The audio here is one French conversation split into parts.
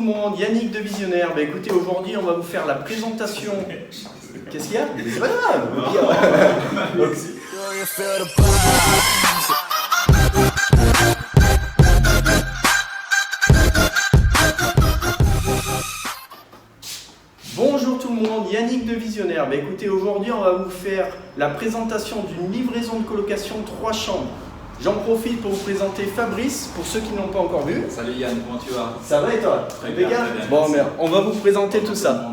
le monde, Yannick de Visionnaire. Bah écoutez, aujourd'hui on va vous faire la présentation. Qu'est-ce qu'il y a? C'est pas grave. Bonjour tout le monde, Yannick de Visionnaire. Bah écoutez, aujourd'hui on va vous faire la présentation d'une livraison de colocation 3 chambres. J'en profite pour vous présenter Fabrice, pour ceux qui n'ont pas encore vu. Salut Yann, comment tu vas? Ça va et toi? Très bien, très bien. Bon, mais on va vous présenter tout ça.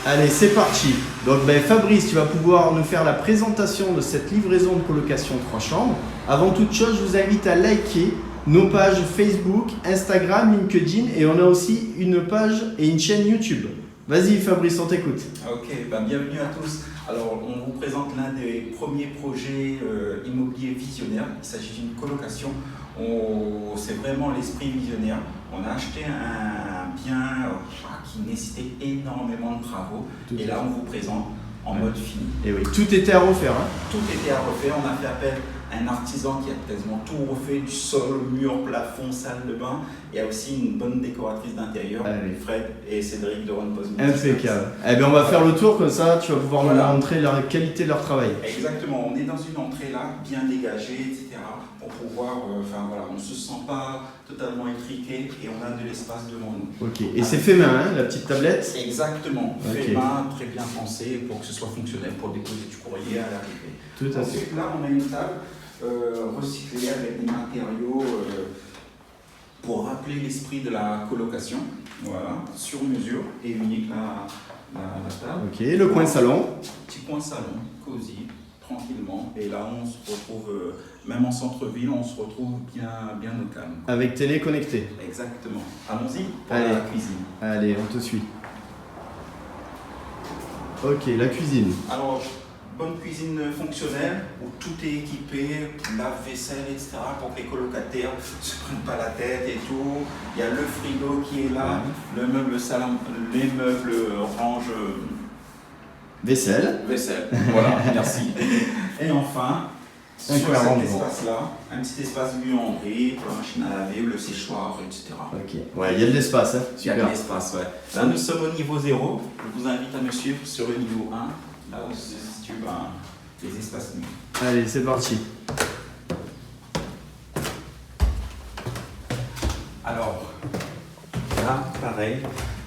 Allez, c'est parti. Donc Fabrice, tu vas pouvoir nous faire la présentation de cette livraison de colocation 3 chambres. Avant toute chose, je vous invite à liker nos pages Facebook, Instagram, LinkedIn et on a aussi une page et une chaîne YouTube. Vas-y Fabrice, on t'écoute. Ok, bienvenue à tous. Alors, on vous présente l'un des premiers projets immobiliers visionnaires. Il s'agit d'une colocation. C'est vraiment l'esprit visionnaire. On a acheté un bien qui nécessitait énormément de travaux. Et là, on vous présente en mode fini. Et oui, tout était à refaire. Hein. Tout était à refaire. On a fait appel à un artisan qui a quasiment tout refait, du sol, mur, plafond, salle de bain. Il y a aussi une bonne décoratrice d'intérieur, Fred et Cédric de Ron Posmo. Impeccable. Eh bien, on va faire le tour comme ça, tu vas pouvoir nous montrer la qualité de leur travail. Exactement, on est dans une entrée là, bien dégagée, etc. Pour pouvoir, on ne se sent pas totalement étriqué et on a de l'espace devant nous. Ok, et c'est fait main, hein, la petite tablette? Exactement, fait main, très bien pensé pour que ce soit fonctionnel pour déposer du courrier à l'arrivée. Tout à fait. Ensuite, là, on a une table recyclée avec des matériaux pour rappeler l'esprit de la colocation. Voilà, sur mesure et unique la table. Ok, le coin salon. Petit coin salon, cosy, tranquillement. Et là, on se retrouve, même en centre-ville, on se retrouve bien au calme. Avec télé connectée. Exactement. Allons-y pour Allez. la cuisine. Allez, on te suit. Ok, la cuisine. Alors, bonne cuisine fonctionnelle où tout est équipé, lave-vaisselle, etc. pour que les colocataires ne se prennent pas la tête et tout. Il y a le frigo qui est là, le meuble salon, les meubles range Vaisselle. Voilà, merci. Et enfin, sur cet espace-là, un petit espace buanderie pour la machine à laver, le séchoir, etc. Ok, ouais, il y a de l'espace, hein. Super. Il y a de l'espace, ouais. Là, nous sommes au niveau 0. Je vous invite à me suivre sur le niveau 1. Là où se situent les espaces nus. Allez, c'est parti. Alors, là, pareil.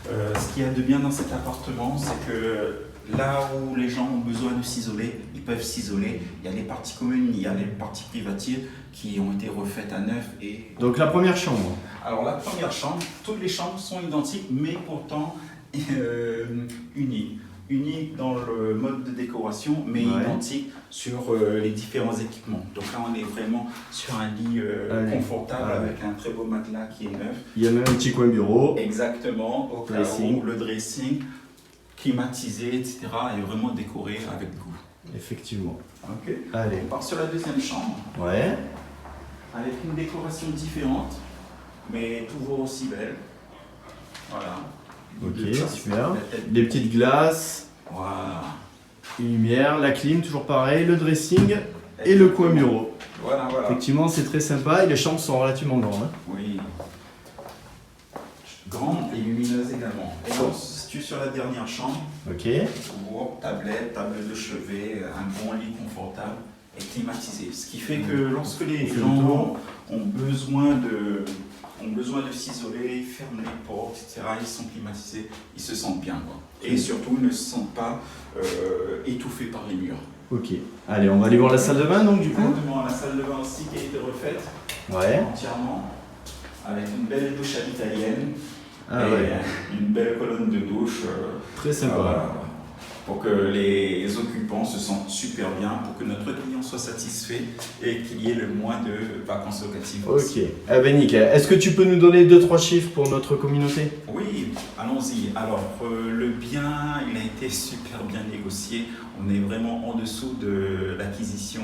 Ce qu'il y a de bien dans cet appartement, c'est que là où les gens ont besoin de s'isoler, ils peuvent s'isoler. Il y a les parties communes, il y a les parties privatives qui ont été refaites à neuf. Donc la première chambre. Alors la première chambre, toutes les chambres sont identiques, mais pourtant uniques. Unique dans le mode de décoration, mais identique sur les différents équipements. Donc là, on est vraiment sur un lit confortable avec un très beau matelas qui est neuf. Il y a même un petit coin bureau. Exactement, au cas où, le dressing, climatisé, etc. et vraiment décoré avec goût. Effectivement. Ok. Allez. On part sur la deuxième chambre. Ouais. Avec une décoration différente, mais toujours aussi belle. Voilà. Ok, super. Des petites glaces. Voilà. Une lumière, la clim, toujours pareil, le dressing et le coin bureau. Voilà. Effectivement, c'est très sympa et les chambres sont relativement grandes. Hein. Oui. Grande et lumineuse également. Et on se situe sur la dernière chambre. Ok. Toujours tablette, table de chevet, un bon lit confortable et climatisé. Ce qui fait que lorsque les gens ont besoin de s'isoler, ils ferment les portes, etc. Ils sont climatisés, ils se sentent bien. Quoi. Et surtout, ils ne se sentent pas étouffés par les murs. Ok. Allez, on va aller voir la salle de bain donc du coup. Exactement, la salle de bain aussi qui a été refaite entièrement, avec une belle douche à l'italienne et une belle colonne de douche. Très sympa. Pour que les occupants se sentent super bien, pour que notre client soit satisfait et qu'il y ait le moins de vacances locatives. Ok, eh ben nickel. Est-ce que tu peux nous donner 2-3 chiffres pour notre communauté? Oui, allons-y. Alors, le bien, il a été super bien négocié. On est vraiment en dessous de l'acquisition,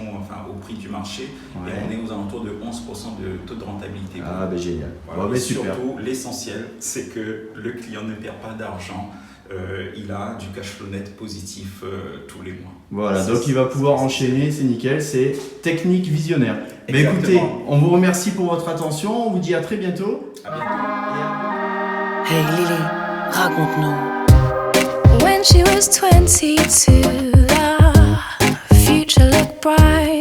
au prix du marché. Et on est aux alentours de 11% de taux de rentabilité. Ah, ben génial. Voilà. Super. Surtout, l'essentiel, c'est que le client ne perd pas d'argent il a du cash flow net positif tous les mois. Voilà, donc il va pouvoir enchaîner, c'est nickel, c'est technique visionnaire. Mais Exactement. écoutez, on vous remercie pour votre attention, on vous dit à très bientôt. À bientôt. Hey Lily, raconte-nous. When she was 22, the future looked bright.